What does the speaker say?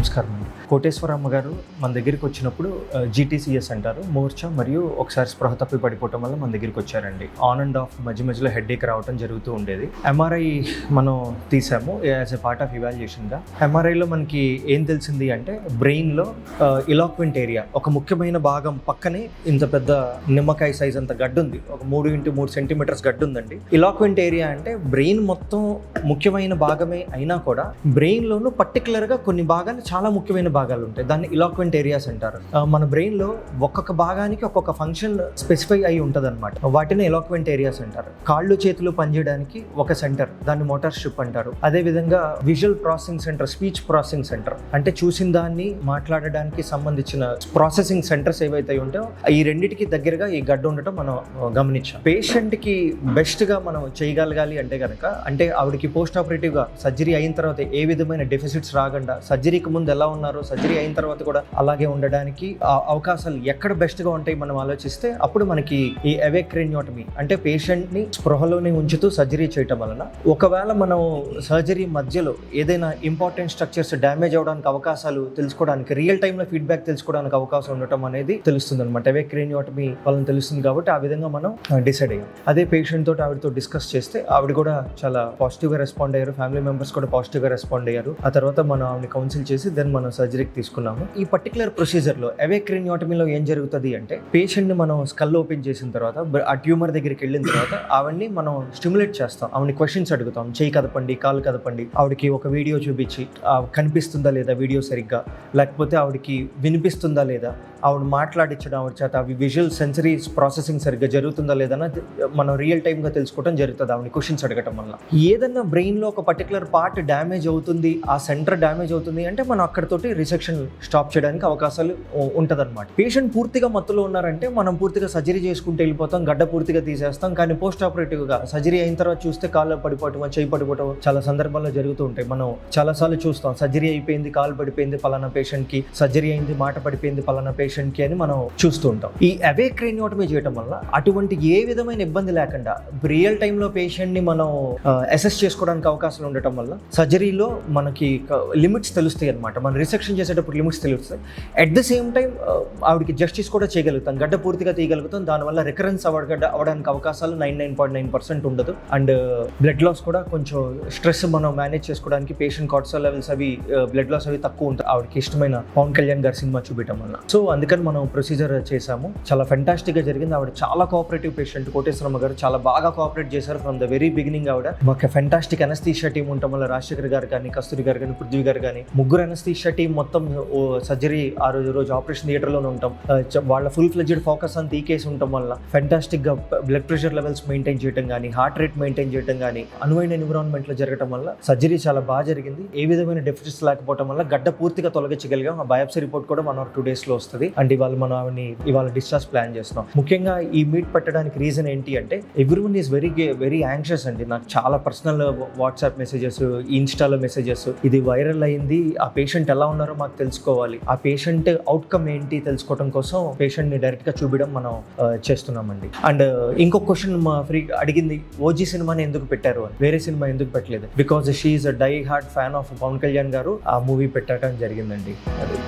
నమస్కారం అండి. కోటేశ్వరమ్మ గారు మన దగ్గరికి వచ్చినప్పుడు జీటీసీఎస్ అంటారు, మూర్ఛ మరియు ఒకసారి స్పృహ తప్పి పడిపోవటం వల్ల మన దగ్గరికి వచ్చారండి. ఆన్ అండ్ ఆఫ్ మధ్య మధ్యలో హెడేక్ రావడం జరుగుతూ ఉండేది. ఎంఆర్ఐ మనం తీసాము యాజ్ ఎ పార్ట్ ఆఫ్ ఇవాల్యుయేషన్గా. ఎంఆర్ఐలో మనకి ఏం తెలిసింది అంటే బ్రెయిన్లో ఇలాక్వెంట్ ఏరియా, ఒక ముఖ్యమైన భాగం పక్కనే ఇంత పెద్ద నిమ్మకాయ సైజ్ అంత గడ్డు ఉంది, ఒక 3x3 సెంటీమీటర్స్ గడ్డు ఉందండి. ఇలాక్వెంట్ ఏరియా అంటే బ్రెయిన్ మొత్తం ముఖ్యమైన భాగమే అయినా కూడా బ్రెయిన్లోనూ పర్టికులర్గా కొన్ని భాగాలు చాలా ముఖ్యమైన భాగాలు ఉంటాయి, దాన్ని ఇలాక్వెంట్ ఏరియాస్ అంటారు. మన బ్రెయిన్లో ఒక్కొక్క భాగానికి ఒక్కొక్క ఫంక్షన్ స్పెసిఫై అయి ఉంటుంది అనమాట, వాటిని ఇలాక్వెంట్ ఏరియాస్ అంటారు. కాళ్ళు చేతులు పనిచేయడానికి ఒక సెంటర్, దాన్ని మోటార్ స్ట్రిప్ అంటారు. అదేవిధంగా visual processing centre, speech processing centre అంటే చూసిన దాన్ని మాట్లాడడానికి సంబంధించిన ప్రాసెసింగ్ సెంటర్స్ ఏవైతే ఉంటాయో ఈ రెండింటికి దగ్గరగా ఈ గడ్డ ఉండటం మనం గమనించాం. పేషెంట్కి బెస్ట్గా మనం చేయగలగాలి అంటే కనుక, అంటే ఆవిడకి పోస్ట్ ఆపరేటివ్గా సర్జరీ అయిన తర్వాత ఏ విధమైన డెఫిసిట్స్ రాకుండా, సర్జరీకి ముందు ఎలా ఉన్నారో సర్జరీ అయిన తర్వాత కూడా అలాగే ఉండడానికి అవకాశాలు ఎక్కడ బెస్ట్గా ఉంటాయి మనం ఆలోచిస్తే, అప్పుడు మనకి ఈ అవేక్ క్రేనియోటమీ అంటే పేషెంట్ని స్పృహలోనే ఉంచుతూ సర్జరీ చేయటం వలన ఒకవేళ మనం సర్జరీ మధ్యలో ఏదైనా ఇంపార్టెంట్ స్ట్రక్చర్స్ డ్యామేజ్ అవడానికి అవకాశాలు తెలుసుకోవడానికి, రియల్ టైంలో ఫీడ్బ్యాక్ తెలుసుకోవడానికి అవకాశం ఉండటం అనేది తెలుస్తుంది అనమాట. అవేక్ క్రేనియోటమీ వాళ్ళని తెలుస్తుంది కాబట్టి ఆ విధంగా మనం డిసైడ్ అయ్యాం. అదే పేషెంట్ తోటి ఆవిడతో డిస్కస్ చేస్తే ఆవిడ కూడా చాలా పాజిటివ్గా రెస్పాండ్ అయ్యారు, ఫ్యామిలీ మెంబర్స్ కూడా పాజిటివ్గా రెస్పాండ్ అయ్యారు. ఆ తర్వాత మనం ఆవిడని కౌన్సిల్ చేసి దెన్ మనం సర్జరీకి తీసుకున్నాము. ఈ పర్టికులర్ ప్రొసీజర్లో అవేక్ క్రేనియోటమీలో ఏం జరుగుతుంది అంటే, పేషెంట్ని మనం స్కల్ ఓపెన్ చేసిన తర్వాత ఆ ట్యూమర్ దగ్గరికి వెళ్ళిన తర్వాత ఆవిడ్ని మనం స్టిమ్యులేట్ చేస్తాం, ఆవిడని క్వశ్చన్స్ అడుగుతాం, చేయి కదపండి, కాలు కదపండి, ఆవిడకి ఒక వీడియో చూపించి కనిపిస్తుందా లేదా వీడియో సరిగ్గా, లేకపోతే ఆవిడకి వినిపిస్తుందా లేదా, ఆవిడ మాట్లాడించడం ఆవిడ చేత అవి విజువల్ సెన్సరీ ప్రాసెసింగ్ సరిగ్గా జరుగుతుందా లేదా మనం రియల్ టైమ్గా తెలుసుకోవడం జరుగుతుంది ఆవిడ క్వశ్చన్స్ అడగటం వల్ల. ఏదన్నా బ్రెయిన్లో ఒక పర్టికులర్ పార్ట్ డ్యామేజ్ అవుతుంది, ఆ సెంటర్ డ్యామేజ్ అవుతుంది అంటే మనం అక్కడతోటి రిసెక్షన్ స్టాప్ చేయడానికి అవకాశాలు ఉంటుందన్నమాట. పేషెంట్ పూర్తిగా మత్తులో ఉన్నారంటే మనం పూర్తిగా సర్జరీ చేసుకుంటూ వెళ్ళిపోతాం, గడ్డ పూర్తిగా తీసేస్తాం. కానీ పోస్ట్ ఆపరేటివ్గా సర్జరీ అయిన తర్వాత చూస్తే కాళ్ళు పడిపోవటం, చేయి పడిపోవటం చాలా సందర్భాల్లో జరుగుతూ ఉంటాయి. మనం చాలాసార్లు చూస్తాం, సర్జరీ అయిపోయింది, కాలు పడిపోయింది పలానా పేషెంట్కి, సర్జరీ అయింది, మాట పడిపోయింది పలానా పేషెంట్కి అని మనం చూస్తూ ఉంటాం. ఈ అవేక్ క్రేనియోటమీ చేయడం వల్ల అటువంటి ఏ విధమైన ఇబ్బంది లేకుండా రియల్ టైంలో పేషెంట్ని మనం అసెస్ చేసుకోవడానికి అవకాశాలు ఉండటం వల్ల సర్జరీలో మనకి లిమిట్స్ తెలుస్తాయి అనమాట. మనం రిసెక్షన్ చేసేటప్పుడు లిమిట్స్ తెలుస్తాయి. అట్ ద సేమ్ టైం ఆవిడకి జస్టిస్ కూడా చేయగలుగుతాం, గడ్డ పూర్తిగా తీయగలుగుతాం. దానివల్ల రికరెన్స్ అవ్వడానికి అవకాశాలు 99.9% ఉండదు. అండ్ బ్లడ్ లాస్ కూడా కొంచెం స్ట్రెస్ మనం మేనేజ్ చేసుకోవడానికి పేషెంట్ కార్టిసాల్ లెవెల్స్ అవి బ్లడ్ లాస్ అవి తక్కువ ఉంటాయి ఆవిడకి ఇష్టమైన పవన్ కళ్యాణ్ గారి సినిమా చూపించడం వల్ల. సో అందుకని మనం ప్రొసీజర్ చేసాము, చాలా ఫెంటాస్టిక్గా జరిగింది. ఆవిడ చాలా కోఆపరేటివ్ పేషెంట్, కోటేశ్వరమ్మ గారు చాలా బాగా కోఆపరేట్ చేశారు ఫ్రమ్ ద వెరీ బిగినింగ్. ఆవిడ ఒక ఫెంటాస్టిక్ అనస్థీషియా టీం ఉండటం వల్ల రాజశేఖర్ గారు కానీ, కస్తూరి గారు కానీ, పృథ్వీ గారు కానీ, ముగ్గురు అనస్థీషియా టీం మొత్తం సర్జరీ ఆ రోజు ఆపరేషన్ థియేటర్లోనే ఉంటాం. వాళ్ళ ఫుల్ ఫ్లెడ్జ్డ్ ఫోకస్ అంతా ఈ కేసు ఉండటం వల్ల ఫెంటాస్టిక్గా బ్లడ్ ప్రెషర్ లెవెల్స్ మెయింటైన్ చేయడం కానీ, హార్ట్ రేట్ మెయింటైన్ చేయడం కానీ అనువైన ఎన్విరాన్మెంట్లో జరగడం వల్ల సర్జరీ చాలా బాగా జరిగింది. ఏ విధమైన డెఫిసిట్స్ లేకపోవడం వల్ల గడ్డ పూర్తిగా తొలగించగలిగాం. ఆ బయాప్సీ రిపోర్ట్ కూడా 1 or 2 daysలో వస్తుంది. అండ్ ఇవాళ మనం ఆవిడని ఇవాళ డిశ్చార్జ్ ప్లాన్ చేస్తున్నాం. ముఖ్యంగా ఈ మీట్ పెట్టడానికి రీజన్ ఏంటి అంటే, ఎవ్రీవన్ ఈజ్ వెరీ యాంగ్షియస్ అండి. నాకు చాలా పర్సనల్ వాట్సాప్ మెసేజెస్, ఇన్స్టాలో మెసేజెస్, ఇది వైరల్ అయింది, ఆ పేషెంట్ ఎలా ఉన్నారో మాకు తెలుసుకోవాలి, ఆ పేషెంట్ అవుట్కమ్ ఏంటి తెలుసుకోవడం కోసం పేషెంట్ని డైరెక్ట్గా చూపించడం మనం చేస్తున్నామండి. అండ్ ఇంకొక క్వశ్చన్ మా అడిగింది, ఓజీ సినిమాని ఎందుకు పెట్టారు అని, వేరే సినిమా ఎందుకు పెట్టలేదు? Because she is a die hard fan of Pawan Kalyan garu, ఆ మూవీ పెట్టడం జరిగిందండి. అది